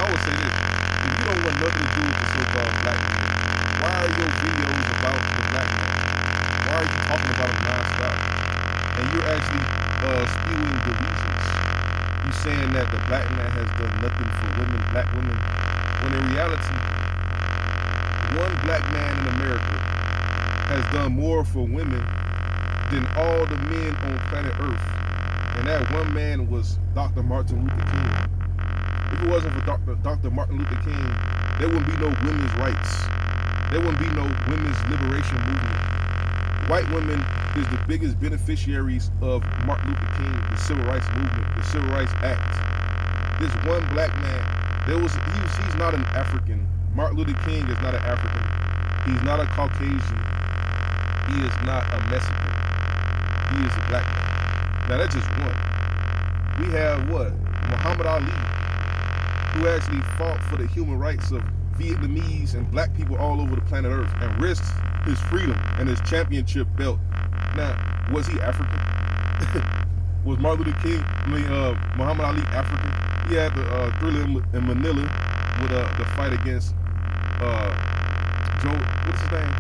I would say this: if you don't want nothing to do with the so-called black man, why are your videos about the black man? Why are you talking about him nonstop? And you're actually spewing delusions. You saying that the black man has done nothing for women, black women, when in reality, one black man in America has done more for women than all the men on planet Earth. And that one man was Dr. Martin Luther King. If it wasn't for Dr. Martin Luther King, there wouldn't be no women's rights. There wouldn't be no women's liberation movement. White women is the biggest beneficiaries of Martin Luther King, the Civil Rights Movement, the Civil Rights Act. This one black man, he's not an African. Martin Luther King is not an African. He's not a Caucasian. He is not a Mexican. He is a black man. Now that's just one. We have what? Muhammad Ali, who actually fought for the human rights of Vietnamese and black people all over the planet Earth and risked his freedom and his championship belt. Now, was he African? Was Martin Luther King, Muhammad Ali African? He had the Thriller in Manila with the fight against what's his name?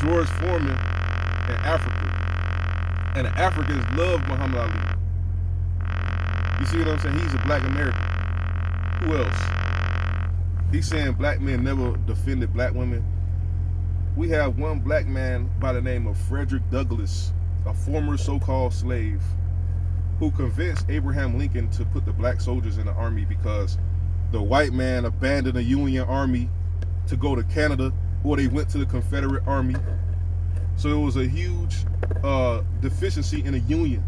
George Foreman in Africa. And the Africans loved Muhammad Ali. You see what I'm saying? He's a black American. Who else? He's saying black men never defended black women. We have one black man by the name of Frederick Douglass, a former so-called slave, who convinced Abraham Lincoln to put the black soldiers in the army because the white man abandoned the Union Army to go to Canada, where they went to the Confederate Army. So it was a huge deficiency in the Union.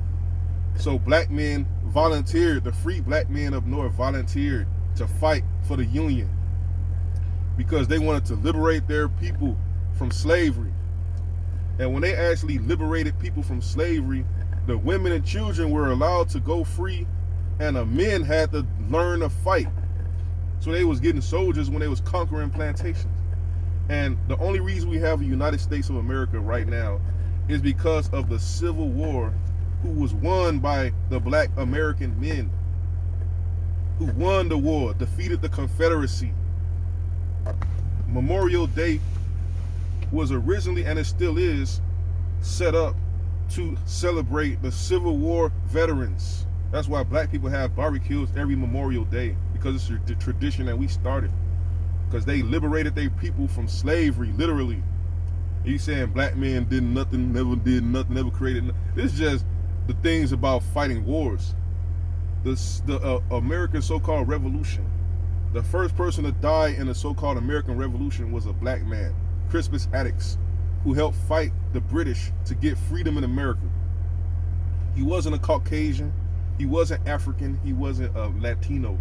So black men volunteered, the free black men up north volunteered to fight for the Union because they wanted to liberate their people from slavery. And when they actually liberated people from slavery, the women and children were allowed to go free, and the men had to learn to fight. So they was getting soldiers when they was conquering plantations. And the only reason we have a United States of America right now is because of the Civil War, who was won by the black American men, who won the war, defeated the Confederacy. Memorial Day was originally, and it still is, set up to celebrate the Civil War veterans. That's why black people have barbecues every Memorial Day, because it's the tradition that we started. Because they liberated their people from slavery, literally. He's saying black men did nothing, never created nothing. It's just the things about fighting wars. The American so-called revolution. The first person to die in the so-called American Revolution was a black man, Crispus Attucks, who helped fight the British to get freedom in America. He wasn't a Caucasian, he wasn't African, he wasn't a Latino.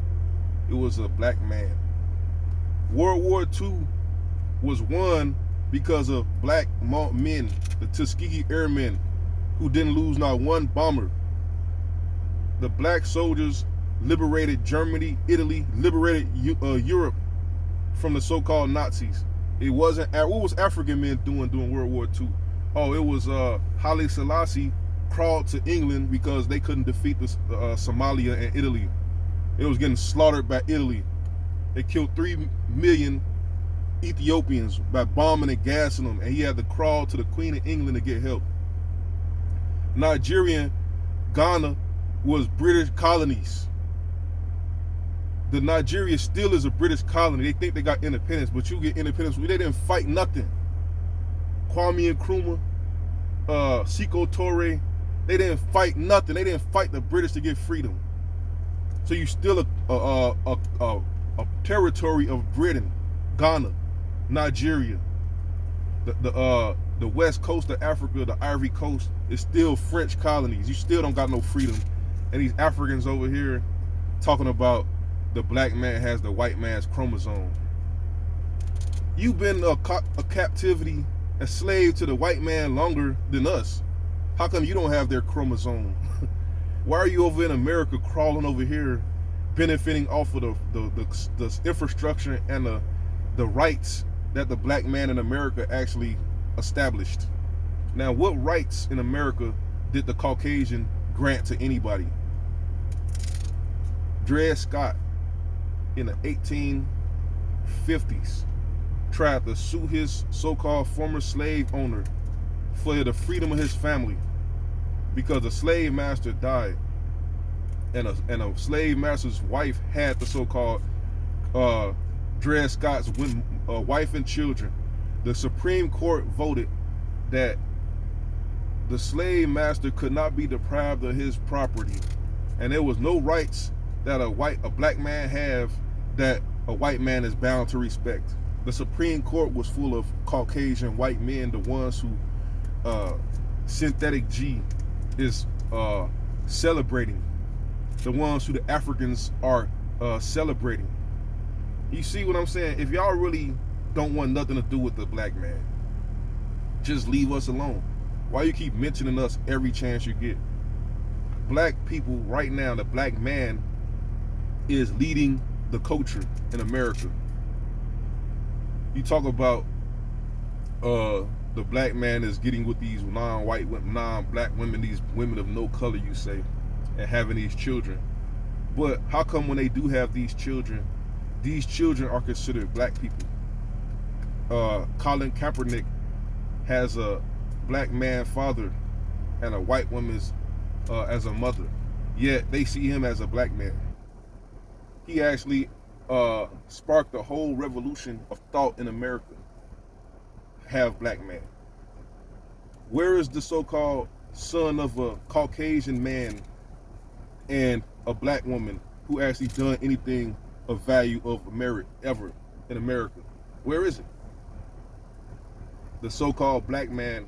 It was a black man. World War II was won because of black men, the Tuskegee Airmen, who didn't lose not one bomber. The black soldiers liberated Germany, Italy, liberated Europe from the so-called Nazis. It wasn't, what was African men doing during World War II? Oh, it was Haile Selassie crawled to England because they couldn't defeat Somalia and Italy. It was getting slaughtered by Italy. They killed 3 million Ethiopians by bombing and gassing them, and he had to crawl to the Queen of England to get help. Nigeria, Ghana was British colonies. The Nigeria still is a British colony. They think they got independence, but you get independence. They didn't fight nothing. Kwame Nkrumah, Sekou Toure, they didn't fight nothing. They didn't fight the British to get freedom. So you still a territory of Britain, Ghana, Nigeria, the west coast of Africa, the Ivory Coast is still French colonies. You still don't got no freedom. And these Africans over here talking about the black man has the white man's chromosome. You've been a captivity, a slave to the white man longer than us. How come you don't have their chromosome? Why are you over in America crawling over here, benefiting off of the infrastructure and the rights that the black man in America actually established? Now, what rights in America did the Caucasian grant to anybody? Dred Scott, in the 1850s tried to sue his so-called former slave owner for the freedom of his family because a slave master died, and a slave master's wife had the so-called Dred Scott's wife and children. The Supreme Court voted that the slave master could not be deprived of his property, and there was no rights that a black man have that a white man is bound to respect. The Supreme Court was full of Caucasian white men, the ones who Synthetic G is celebrating, the ones who the Africans are celebrating. You see what I'm saying? If y'all really don't want nothing to do with the black man, just leave us alone. Why you keep mentioning us every chance you get? Black people right now, the black man is leading the culture in America. You talk about the black man is getting with these non-black women, these women of no color, you say, and having these children. But how come when they do have these children are considered black people? Colin Kaepernick has a black man father and a white woman's as a mother, yet they see him as a black man. He actually sparked a whole revolution of thought in America. Have black man. Where is the so-called son of a Caucasian man and a black woman who actually done anything of value, of merit ever in America? Where is it? The so-called black man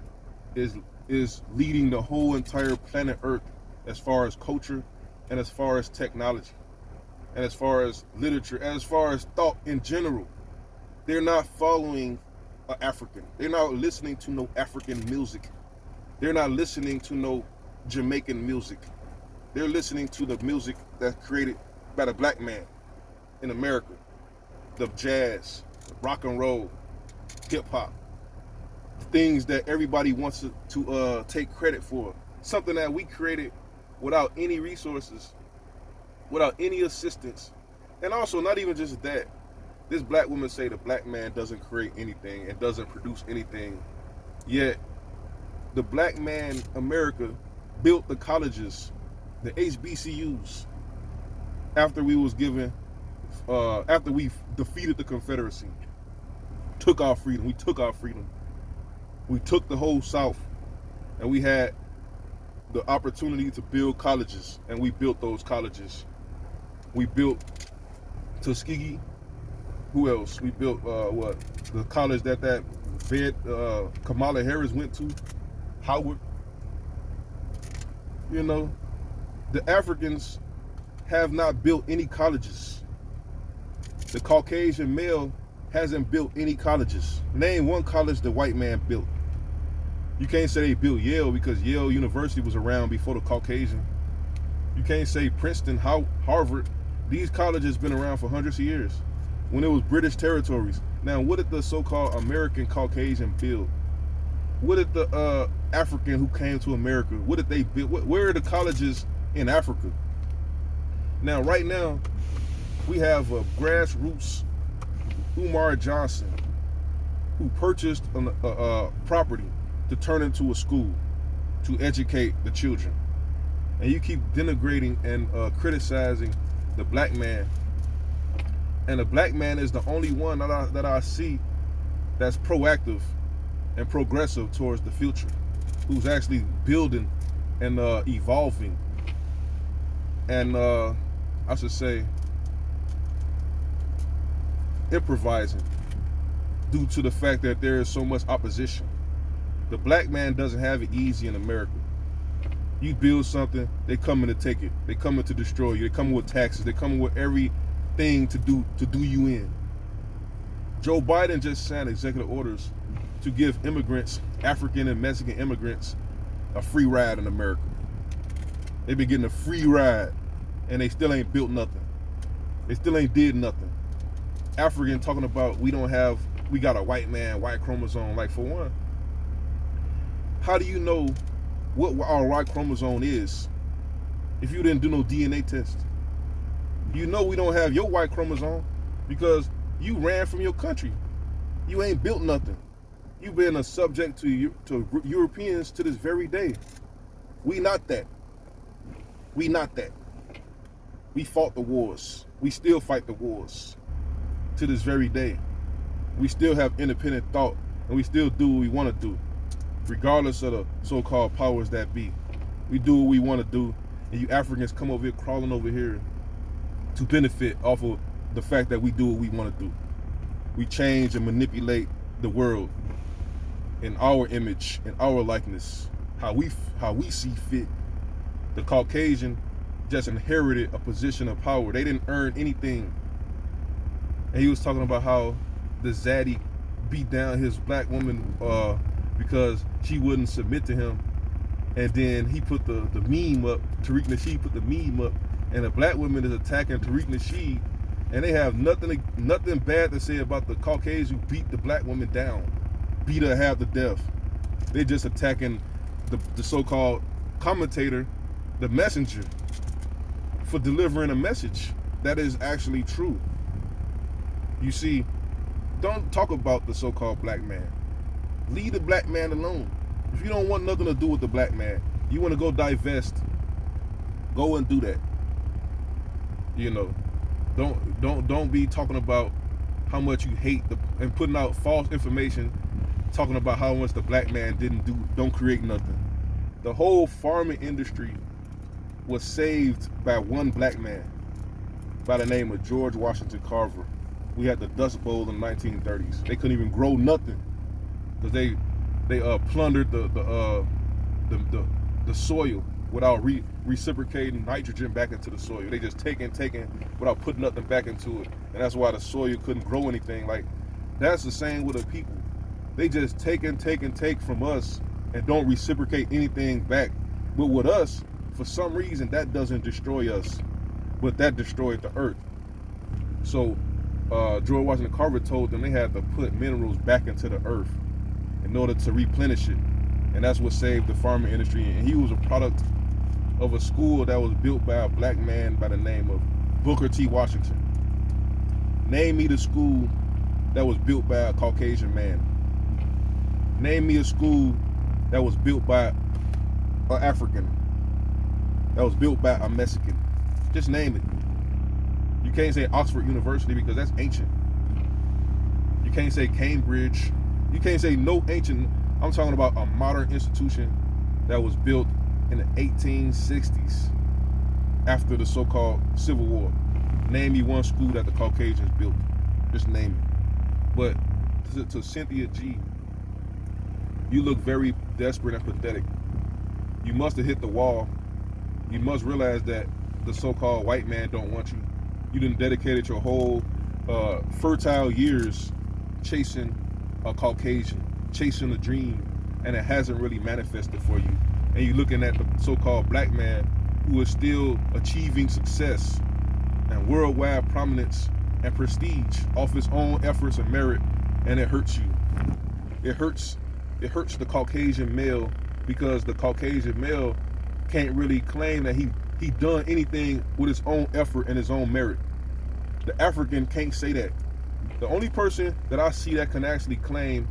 is leading the whole entire planet Earth as far as culture and as far as technology and as far as literature and as far as thought in general. They're not following an African. They're not listening to no African music. They're not listening to no Jamaican music. They're listening to the music that's created by the black man in America. The jazz, rock and roll, hip hop. Things that everybody wants to take credit for. Something that we created without any resources, without any assistance. And also, not even just that. This black woman say the black man doesn't create anything and doesn't produce anything. Yet, the black man, America, built the colleges, the HBCUs, after we defeated the Confederacy, took our freedom. We took our freedom. We took the whole South, and we had the opportunity to build colleges, and we built those colleges. We built Tuskegee. Who else? We built the college that Kamala Harris went to, Howard. You know, the Africans have not built any colleges. The Caucasian male hasn't built any colleges. Name one college the white man built. You can't say they built Yale because Yale University was around before the Caucasian. You can't say Princeton, Harvard. These colleges been around for hundreds of years when it was British territories. Now, what did the so-called American Caucasian build? What did the African who came to America, what did they build? Where are the colleges in Africa? Now, right now, we have a grassroots Umar Johnson who purchased a property to turn into a school to educate the children. And you keep denigrating and criticizing the black man. And the black man is the only one that I see that's proactive and progressive towards the future, who's actually building and evolving and I should say improvising due to the fact that there is so much opposition. The black man doesn't have it easy in America. You build something, they come in to take it. They come in to destroy you. They come in with taxes. They come in with everything to do you in. Joe Biden just signed executive orders to give immigrants, African and Mexican immigrants, a free ride in America. They've been getting a free ride, and they still ain't built nothing. They still ain't did nothing. African talking about we got a white man, white chromosome. Like, for one, how do you know what our Y chromosome is if you didn't do no DNA test? You know we don't have your white chromosome because you ran from your country. You ain't built nothing. You've been a subject to Europeans to this very day. We not that. We not that. We fought the wars. We still fight the wars to this very day. We still have independent thought, and we still do what we want to do, regardless of the so-called powers that be. We do what we want to do, and you Africans come over here crawling over here to benefit off of the fact that we do what we want to do. We change and manipulate the world in our image, in our likeness, how we see fit. The Caucasian just inherited a position of power. They didn't earn anything. And he was talking about how the zaddy beat down his black woman because she wouldn't submit to him. And then he put the meme up, Tariq Nasheed put the meme up, and a black woman is attacking Tariq Nasheed, and they have nothing bad to say about the Caucasian who beat the black woman down, beat her half to death. They're just attacking the so-called commentator, the messenger, for delivering a message that is actually true. You see, don't talk about the so-called black man. Leave the black man alone. If you don't want nothing to do with the black man, you want to go divest, go and do that. You know, don't be talking about how much you hate and putting out false information, talking about how much the black man don't create nothing. The whole farming industry was saved by one black man by the name of George Washington Carver. We had the Dust Bowl in the 1930s. They couldn't even grow nothing because they plundered the soil without reciprocating nitrogen back into the soil. They just taking without putting nothing back into it, and that's why the soil couldn't grow anything. Like, that's the same with the people. They just take from us and don't reciprocate anything back. But with us, for some reason, that doesn't destroy us, but that destroyed the earth. So George Washington Carver told them they had to put minerals back into the earth in order to replenish it. And that's what saved the farming industry. And he was a product of a school that was built by a black man by the name of Booker T. Washington. Name me the school that was built by a Caucasian man. Name me a school that was built by an African, that was built by a Mexican. Just name it. You can't say Oxford University because that's ancient. You can't say Cambridge. You can't say no ancient. I'm talking about a modern institution that was built in the 1860s after the so-called Civil War. Name me one school that the Caucasians built. Just name it. But to Cynthia G, you look very desperate and pathetic. You must have hit the wall. You must realize that the so-called white man don't want you. You done dedicated your whole fertile years chasing a Caucasian, chasing a dream, and it hasn't really manifested for you. And you're looking at the so-called black man who is still achieving success and worldwide prominence and prestige off his own efforts and merit, and it hurts you. It hurts the Caucasian male, because the Caucasian male can't really claim that he done anything with his own effort and his own merit. The African can't say that. The only person that I see that can actually claim,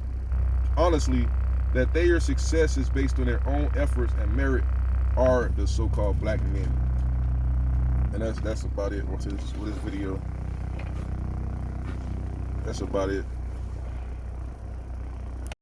honestly, that their success is based on their own efforts and merit are the so-called black men. And that's about it with this video. That's about it.